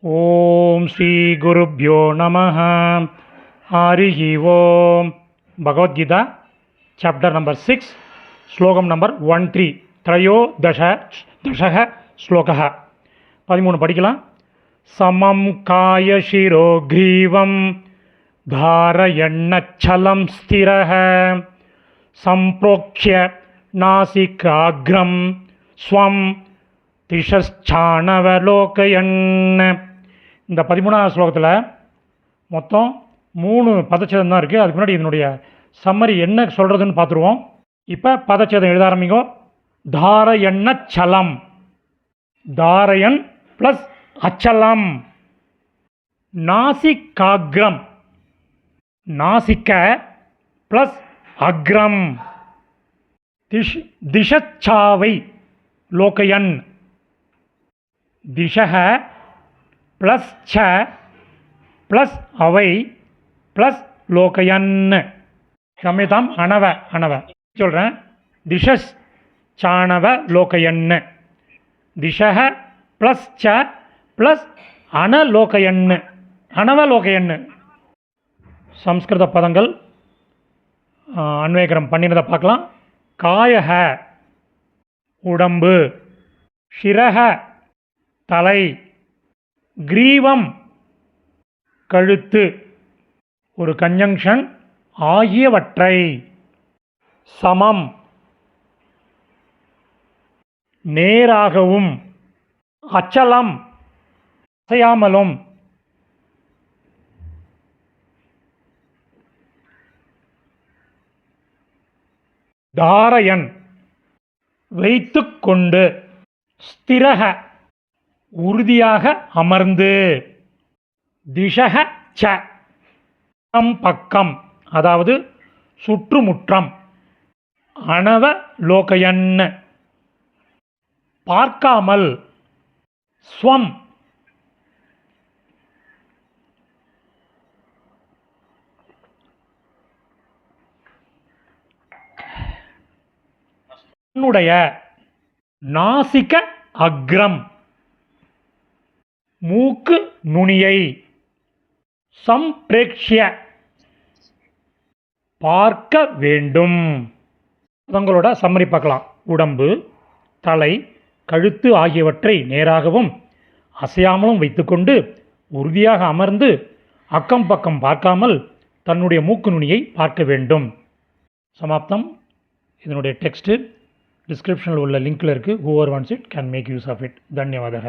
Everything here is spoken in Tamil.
ஓம் ஸ்ரீ குருப்யோ நமः. ஹரிஹி ஓம். பகவத்கீதா சாப்டர் நம்பர் 6 ஸ்லோகம் நம்பர் 13 त्रयोदशः श्लोकः 13 படிக்கலாம். சமம் காய சிரோ கிரீவம் தாரயன்னச்சலம் ஸ்திரஹ சம்பிரோக்ஷ்ய நாசிகாக்ரம் ஸ்வம் திஷச்சாணவலோகயன். இந்த 13ஆவது ஸ்லோகத்தில் மொத்தம் 3 பதச்சேதம் தான் இருக்குது. அதுக்கு முன்னாடி இதனுடைய சம்மரி என்ன சொல்கிறதுன்னு பார்த்துருவோம். இப்போ பதச்சேதம் எழுத ஆரம்பிங்கோ. தாரயன்ன சலம், தாரயன் ப்ளஸ் அச்சலம். நாசிகாக்ரம், நாசிக்க ப்ளஸ் அக்ரம். திஷச்சாவை லோகயன், திஷக ப்ளஸ் ச ப்ளஸ் அவை ப்ளஸ் லோகயன். சமயதாம் அணவ அணவ சொல்கிறேன். திஷஸ் சாணவ லோகயன்னு, திஷக ப்ளஸ் ச ப்ளஸ் அனலோகயன்னு, அனவலோகயன்னு. சம்ஸ்கிருத பதங்கள் அன்வயகரம் பண்ணினதை பார்க்கலாம். காயக உடம்பு, ஷிரஹ தலை, கிரீவம் கழுத்து, ஒரு கன்ஜங்ஷன் ஆகியவற்றை, சமம் நேராகவும், அச்சலம் அசையாமலும், தாரயன் வைத்து கொண்டு, ஸ்திரக உறுதியாக அமர்ந்து, திஷக ச பக்கம் அதாவது சுற்றுமுற்றம், அணவ லோகயன் பார்க்காமல், ஸ்வம் தன்னுடைய, நாசிக அக்ரம் மூக்கு நுனியை, சம்பிரேக்ஷ்ய பார்க்க வேண்டும். அதங்களோட சம்மரி பார்க்கலாம். உடம்பு, தலை, கழுத்து ஆகியவற்றை நேராகவும் அசையாமலும் வைத்துக்கொண்டு உறுதியாக அமர்ந்து அக்கம் பக்கம் பார்க்காமல் தன்னுடைய மூக்கு நுனியை பார்க்க வேண்டும். சமாப்தம். இதனுடைய டெக்ஸ்ட்டு டிஸ்கிரிப்ஷனில் உள்ள லிங்கில் இருக்குது. Whoever wants it can make use of it. தன்யவாதக.